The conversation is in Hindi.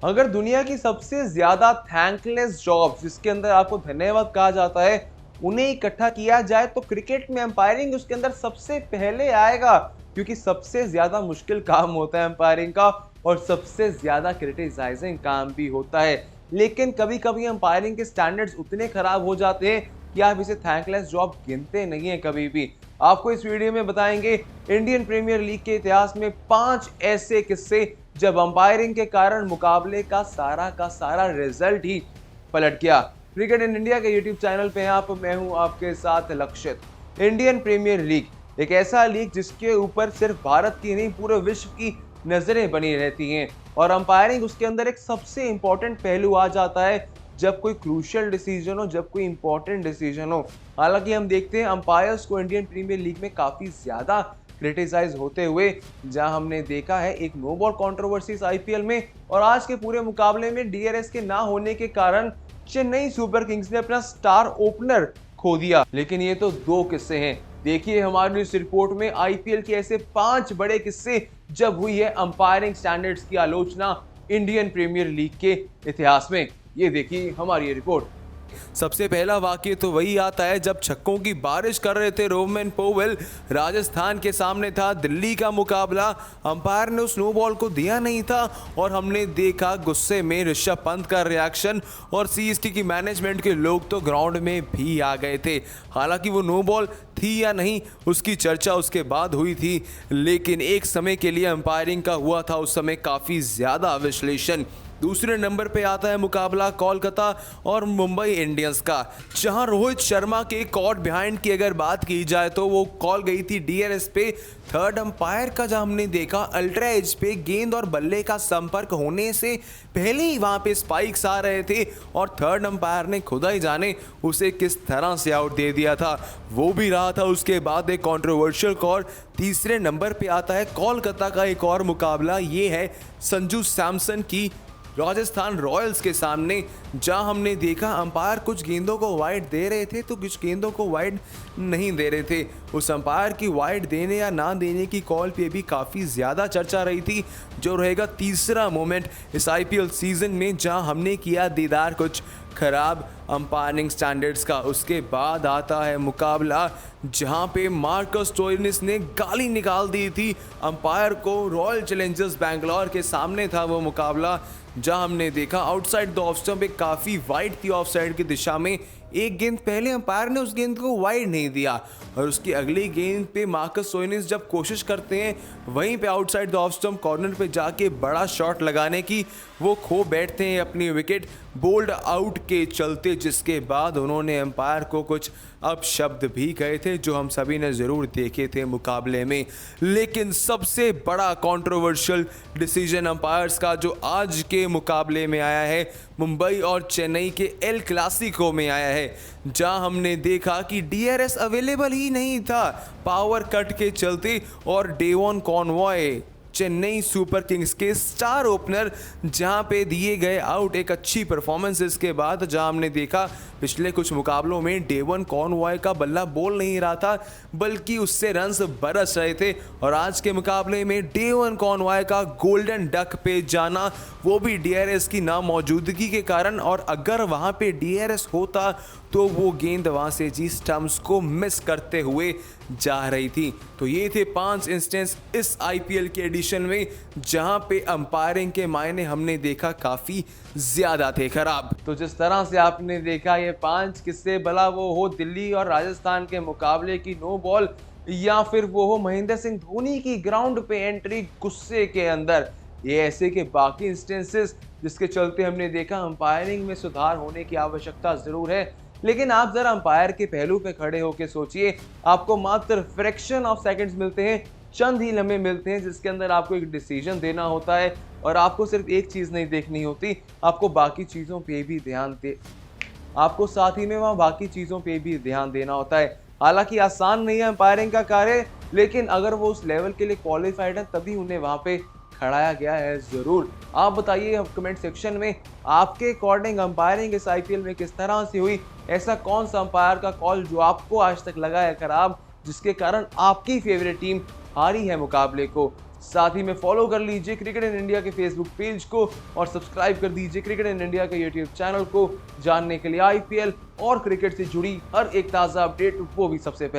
अगर दुनिया की सबसे ज्यादा थैंकलेस जॉब जिसके अंदर आपको धन्यवाद कहा जाता है उन्हें इकट्ठा किया जाए तो क्रिकेट में अंपायरिंग उसके अंदर सबसे पहले आएगा, क्योंकि सबसे ज्यादा मुश्किल काम होता है अंपायरिंग का और सबसे ज्यादा क्रिटिसाइजिंग काम भी होता है। लेकिन कभी कभी अंपायरिंग के स्टैंडर्ड्स उतने खराब हो जाते हैं कि आप इसे थैंकलेस जॉब गिनते नहीं है कभी भी। आपको इस वीडियो में बताएंगे इंडियन प्रीमियर लीग के इतिहास में 5 ऐसे किस्से जब अंपायरिंग के कारण मुकाबले का सारा रिजल्ट ही पलट गया। क्रिकेट इन इंडिया के यूट्यूब चैनल पे आप मैं हूं आपके साथ लक्षित। इंडियन प्रीमियर लीग एक ऐसा लीग जिसके ऊपर सिर्फ भारत की नहीं पूरे विश्व की नजरें बनी रहती हैं और अंपायरिंग उसके अंदर एक सबसे इंपॉर्टेंट पहलू आ जाता है जब कोई क्रूशियल डिसीजन हो, जब कोई इंपॉर्टेंट डिसीजन हो। हालांकि हम देखते हैं अंपायर्स को इंडियन प्रीमियर लीग में काफी ज्यादा क्रिटिसाइज होते हुए, जहां हमने देखा है एक नो बॉल कंट्रोवर्सी आईपीएल में और आज के पूरे मुकाबले में डीआरएस के ना होने के कारण चेन्नई सुपर किंग्स ने अपना स्टार ओपनर खो दिया। लेकिन ये तो 2 किस्से हैं, देखिए हमारी इस रिपोर्ट में आईपीएल के ऐसे 5 बड़े किस्से जब हुई है अंपायरिंग स्टैंडर्ड्स की आलोचना इंडियन प्रीमियर लीग के इतिहास में। ये देखिए हमारी रिपोर्ट। सबसे पहला वाक्य तो वही आता है जब छक्कों की बारिश कर रहे थे रोमन पोवेल, राजस्थान के सामने था दिल्ली का मुकाबला, अंपायर ने उस नो बॉल को दिया नहीं था और हमने देखा गुस्से में ऋषभ पंत का रिएक्शन और सीएसके की मैनेजमेंट के लोग तो ग्राउंड में भी आ गए थे। हालांकि वो नो बॉल थी या नहीं उसकी चर्चा उसके बाद हुई थी, लेकिन एक समय के लिए अंपायरिंग का हुआ था उस समय काफ़ी ज़्यादा विश्लेषण। दूसरे नंबर पे आता है मुकाबला कोलकाता और मुंबई इंडियंस का, जहां रोहित शर्मा के कॉट बिहाइंड की अगर बात की जाए तो वो कॉल गई थी डीआरएस पे। थर्ड अंपायर का जहां हमने देखा अल्ट्रा एज पे गेंद और बल्ले का संपर्क होने से पहले ही वहां पे स्पाइक्स आ रहे थे और थर्ड अंपायर ने खुदा ही जाने उसे किस तरह से आउट दे दिया था, वो भी रहा था उसके बाद एक कंट्रोवर्शियल कॉल। तीसरे नंबर पे आता है कोलकाता का एक और मुकाबला, ये है संजू सैमसन की राजस्थान रॉयल्स के सामने, जहां हमने देखा अंपायर कुछ गेंदों को वाइड दे रहे थे तो कुछ गेंदों को वाइड नहीं दे रहे थे। उस अंपायर की वाइड देने या ना देने की कॉल पे भी काफ़ी ज़्यादा चर्चा रही थी, जो रहेगा तीसरा मोमेंट इस आईपीएल सीजन में जहां हमने किया दीदार कुछ खराब अंपायरिंग स्टैंडर्ड्स का। उसके बाद आता है मुकाबला जहां पे मार्कस स्टोइनिस ने गाली निकाल दी थी अंपायर को, रॉयल चैलेंजर्स बैंगलोर के सामने था वो मुकाबला, जहां हमने देखा आउटसाइड द ऑफ स्टंप एक काफ़ी वाइड थी ऑफ साइड की दिशा में, एक गेंद पहले अंपायर ने उस गेंद को वाइड नहीं दिया और उसकी अगली गेंद पे मार्कस स्टोइनिस जब कोशिश करते हैं वहीं पे outside the off stump corner पे जाके बड़ा शॉट लगाने की, वो खो बैठते हैं अपनी विकेट बोल्ड आउट के चलते, जिसके बाद उन्होंने अंपायर को कुछ अपशब्द भी कहे थे जो हम सभी ने ज़रूर देखे थे मुकाबले में। लेकिन सबसे बड़ा कंट्रोवर्शियल डिसीजन अंपायर्स का जो आज के मुकाबले में आया है मुंबई और चेन्नई के एल क्लासिको में आया है, जहां हमने देखा कि डीआरएस अवेलेबल ही नहीं था पावर कट के चलते और Devon Conway Chennai Super Kings के स्टार ओपनर जहां पे दिए गए आउट एक अच्छी परफॉर्मेंस के बाद, जहां हमने देखा पिछले कुछ मुकाबलों में डेवन कॉनवॉय का बल्ला बोल नहीं रहा था बल्कि उससे रन्स बरस रहे थे और आज के मुकाबले में डेवन कॉनवॉय का गोल्डन डक पे जाना वो भी डीआरएस की नामौजूदगी के कारण, और अगर वहां पे डीआरएस होता तो वो गेंद वहां से जी स्टंप्स को मिस करते हुए जा रही थी। तो ये थे 5 इंस्टेंस इस आईपीएल के एडिशन में जहां पे अंपायरिंग के मायने हमने देखा काफ़ी ज़्यादा थे खराब। तो जिस तरह से आपने देखा ये 5 किस्से, भला वो हो दिल्ली और राजस्थान के मुकाबले की नो बॉल या फिर वो हो महेंद्र सिंह धोनी की ग्राउंड पे एंट्री गुस्से के अंदर, ये ऐसे के बाकी इंस्टेंसेस जिसके चलते हमने देखा अंपायरिंग में सुधार होने की आवश्यकता जरूर है। लेकिन आप जरा अंपायर के पहलू पे खड़े होकर सोचिए, आपको मात्र फ्रैक्शन ऑफ सेकंड्स मिलते हैं, चंद ही लम्हे मिलते हैं जिसके अंदर आपको एक डिसीजन देना होता है और आपको सिर्फ एक चीज नहीं देखनी होती, आपको बाकी चीजों पे भी आपको साथ ही में वहाँ बाकी चीजों पे भी ध्यान देना होता है। हालांकि आसान नहीं है अंपायरिंग का कार्य, लेकिन अगर वो उस लेवल के लिए क्वालिफाइड है तभी उन्हें वहां पे खड़ाया गया है जरूर। आप बताइए कमेंट सेक्शन में आपके अकॉर्डिंग अंपायरिंग इस आईपीएल में किस तरह से हुई, ऐसा कौन सा अंपायर का कॉल जो आपको आज तक लगा है खराब, जिसके कारण आपकी फेवरेट टीम हारी है मुकाबले को। साथ ही में फॉलो कर लीजिए क्रिकेट इन इंडिया के फेसबुक पेज को और सब्सक्राइब कर दीजिए क्रिकेट इन इंडिया के यूट्यूब चैनल को, जानने के लिए आईपीएल और क्रिकेट से जुड़ी हर एक ताज़ा अपडेट वो भी सबसे पहले।